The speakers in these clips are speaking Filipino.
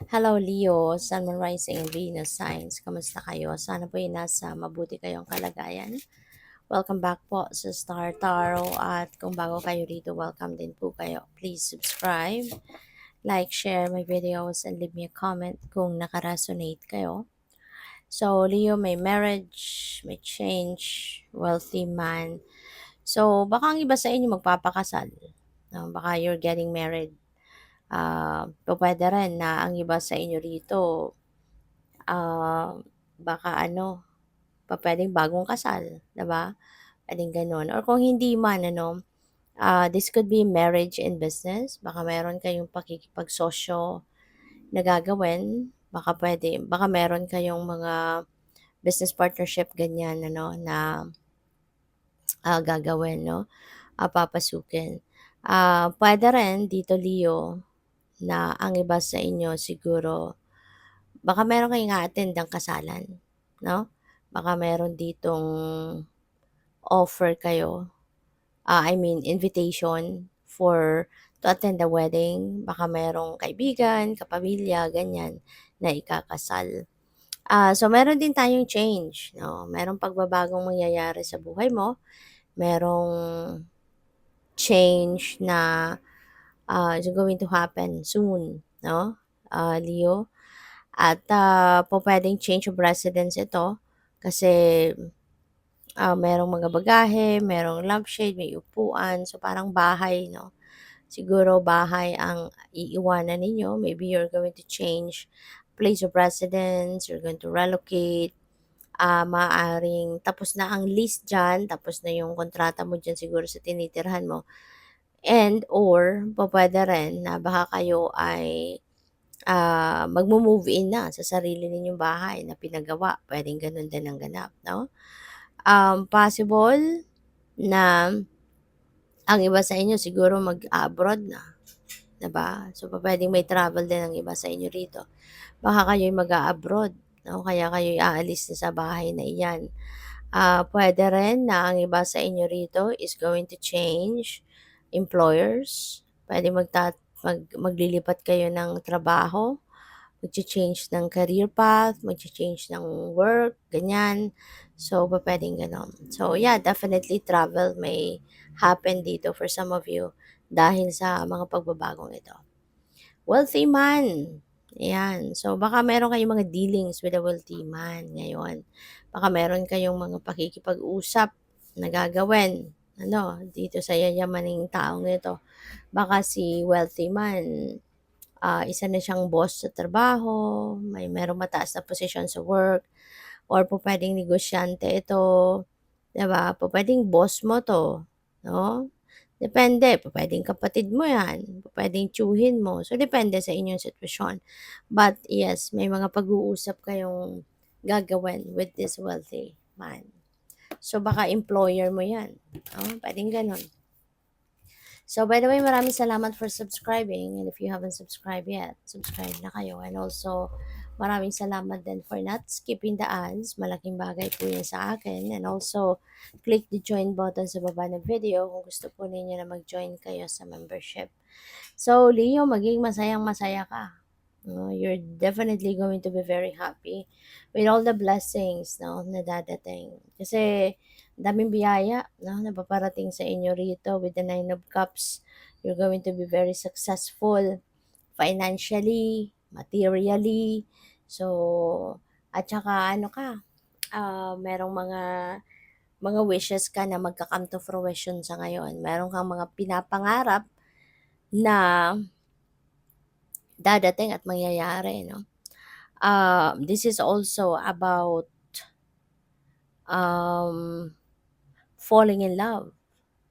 Hello Leo, Sun, Moon, Rising, and Venus signs. Kamusta kayo? Sana po ay nasa mabuti kayong kalagayan. Welcome back po sa Star Tarot at kung bago kayo rito, welcome din po kayo. Please subscribe, like, share my videos, and leave me a comment kung nakaresonate kayo. So Leo, may marriage, may change, wealthy man. So baka ang iba sa inyo magpapakasal. No? Baka you're getting married. Pwede rin na ang iba sa inyo rito ah, baka ano, pupuwedeng bagong kasal, 'di ba? Puwedeng gano'n or kung hindi man ano, this could be marriage and business. Baka meron kayong pakikipagsosyo na gagawin, baka meron kayong mga business partnership ganyan ano na, gagawin 'no, papasukin. Puwede rin dito Leo na ang iba sa inyo siguro baka meron kayong a-attend-ang kasalan, 'no? Baka meron ditong offer kayo, I mean invitation to attend the wedding. Baka merong kaibigan, kapamilya, ganyan na ikakasal. So meron din tayong change, 'no? Merong pagbabagong mangyayari sa buhay mo, merong change na, is going to happen soon, 'no, Leo. At, pupuwedeng change of residence ito kasi, merong mga bagahe, merong lampshade, may upuan, so parang bahay 'no. Siguro bahay ang iiwanan ninyo, maybe you're going to change place of residence, you're going to relocate, maaaring tapos na ang lease diyan, tapos na yung kontrata mo diyan siguro sa tinitirhan mo and or pupuwede rin na baka kayo ay magmo-move in na sa sarili ninyong bahay na pinagawa, puwedeng gano'n din ang ganap 'no. Possible na ang iba sa inyo siguro mag-a-abroad na, 'di ba? So, pupuwedeng may travel din ang iba sa inyo rito. Baka kayo'y mag-a-abroad 'no, kaya kayo'y aalis na sa bahay na iyan. Puwede rin na ang iba sa inyo rito is going to change employers, puwedeng maglilipat kayo ng trabaho. Magcha-change ng career path, magcha-change ng work, ganyan. So, pupuwedeng gano'n. So, yeah, definitely travel may happen dito for some of you dahil sa mga pagbabagong ito. Wealthy man, ayan. So, baka meron kayong mga dealings with a wealthy man ngayon. Baka meron kayong mga pakikipag-usap na gagawin ano, dito sa yayamaning taong ito. Baka si wealthy man isa na siyang boss sa trabaho, merong mataas na posisyon sa work, or pupuwedeng negosyante ito, 'di ba? Pupuwedeng boss mo 'to, 'no? Depende, pupuwedeng kapatid mo 'yan, pupuwedeng tiyuhin mo. So, depende sa inyong sitwasyon. But yes, may mga pag-uusap kayong gagawin with this wealthy man. So, baka employer mo 'yan, puwedeng gano'n. So, by the way, maraming salamat for subscribing. And if you haven't subscribed yet, subscribe na kayo. And also, maraming salamat din for not skipping the ads. Malaking bagay po yan sa akin. And also, click the join button sa baba ng video kung gusto po ninyo na mag-join kayo sa membership. So, Leo, maging masayang-masaya ka. No, you're definitely going to be very happy with all the blessings no, na dadating. Kasi, daming biyaya no, na paparating sa inyo rito with the Nine of Cups. You're going to be very successful financially, materially. So, at saka ano ka, merong mga wishes ka na magka-come to fruition sa ngayon. Meron kang mga pinapangarap na dadating at mangyayari, no? This is also about um, falling in love,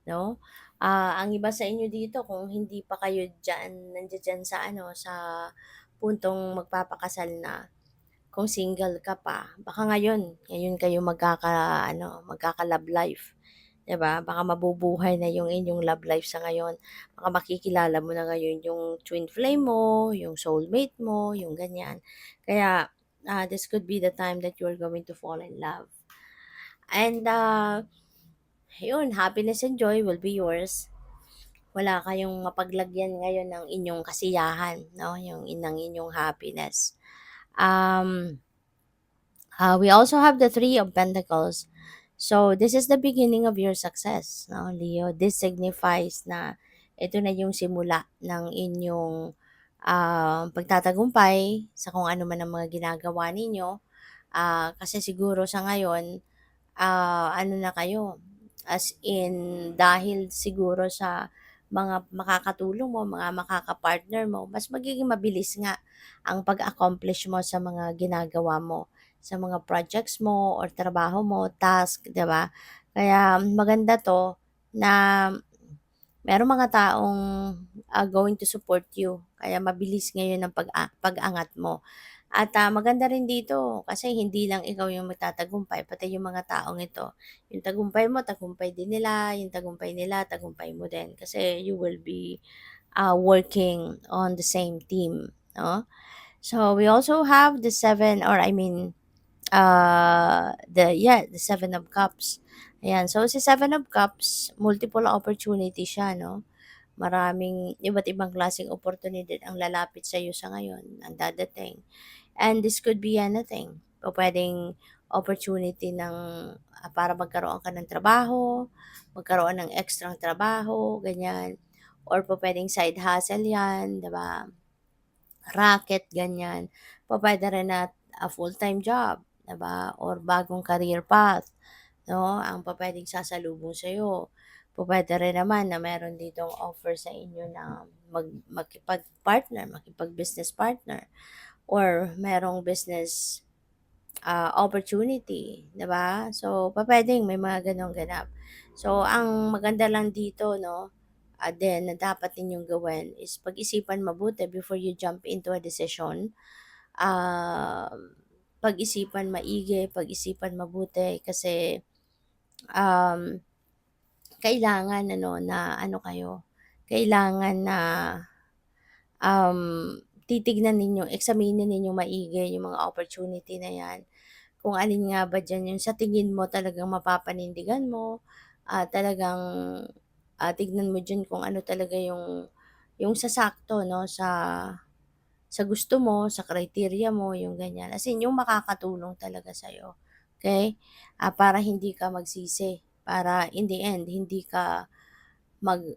no? Ang iba sa inyo dito kung hindi pa kayo nandiyan sa ano, sa puntong magpapakasal na, kung single ka pa, baka ngayon kayo magkaka-love life, 'di ba? Baka mabubuhay na yung inyong love life sa ngayon. Baka makikilala mo na ngayon yung twin flame mo, yung soulmate mo, yung ganyan. Kaya, this could be the time that you're going to fall in love. And, yun, happiness and joy will be yours wala kayong mapaglagyan ngayon ng inyong kasiyahan, 'no, ng inyong happiness. Um, we also have the Three of Pentacles. So, this is the beginning of your success, no, Leo. This signifies na ito na yung simula ng inyong pagtatagumpay sa kung ano man ang mga ginagawa ninyo. Kasi siguro sa ngayon, ano na kayo, as in, dahil siguro sa mga makakatulong mo, mga makaka-partner mo, mas magiging mabilis nga ang pag-accomplish mo sa mga ginagawa mo, sa mga projects mo or trabaho mo, task, 'di ba? Kaya maganda 'to na merong mga taong going to support you. Kaya mabilis ngayon ang pag-angat mo. At maganda rin dito kasi hindi lang ikaw yung magtatagumpay, pati yung mga taong ito. Yung tagumpay mo, tagumpay din nila. Yung tagumpay nila, tagumpay mo din. Kasi you will be working on the same team. No? So we also have the seven, or I mean, the Seven of Cups. Ayan. So si Seven of Cups, multiple opportunity siya, no? Maraming iba't ibang klaseng oportunidad ang lalapit sa iyo sa ngayon, ang dadating. And this could be anything. O puwedeng opportunity ng, para magkaroon ka ng trabaho, magkaroon ng ekstrang trabaho, ganyan. Or pupuwedeng side hustle 'yan, 'di ba? Racket, ganyan. Pupuwede rin na a full-time job, 'di ba? Or bagong career path, 'no, ang pupuwedeng sasalubong sa'yo. Pupuwede rin naman na meron ditong offer sa inyo na makipag-partner, makipag-business partner, or merong business opportunity, 'di ba? So, pupuwedeng may mga gano'ng ganap. So, ang maganda lang dito, 'no, then na dapat ninyong gawin is pag-isipan mabuti before you jump into a decision. Um, Pag-isipan maigi, pag-isipan mabuti kasi um, kailangan ano na ano kayo, kailangan na titignan ninyo, examinin ninyong maigi yung mga opportunity na 'yan. Kung alin nga ba diyan yung sa tingin mo talagang mapapanindigan mo, talagang, tignan mo diyan kung ano talaga yung sasakto 'no, sa gusto mo, sa criteria mo, yung ganyan. As in yung makakatulong talaga sa'yo, okey? Para hindi ka magsisi, para in the end hindi ka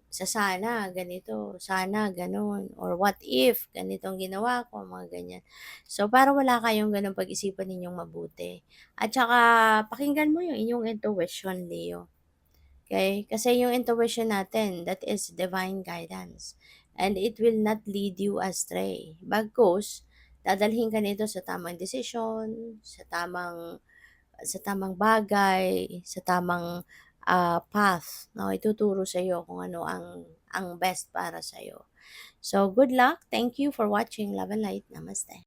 sana ganito, sana gano'n, or what if ganitong ginawa ko, mga ganyan. So, para wala kayong gano'ng pag-isipan ninyong mabuti. At saka pakinggan mo yung inyong intuition, Leo. Okay? Kasi yung intuition natin, that is divine guidance. And it will not lead you astray. Bagkus, dadalhin ka nito sa tamang desisyon, sa tamang bagay, sa tamang path, no? Ituturo sa iyo kung ano ang best para sa iyo. So, good luck. Thank you for watching. Love and light. Namaste.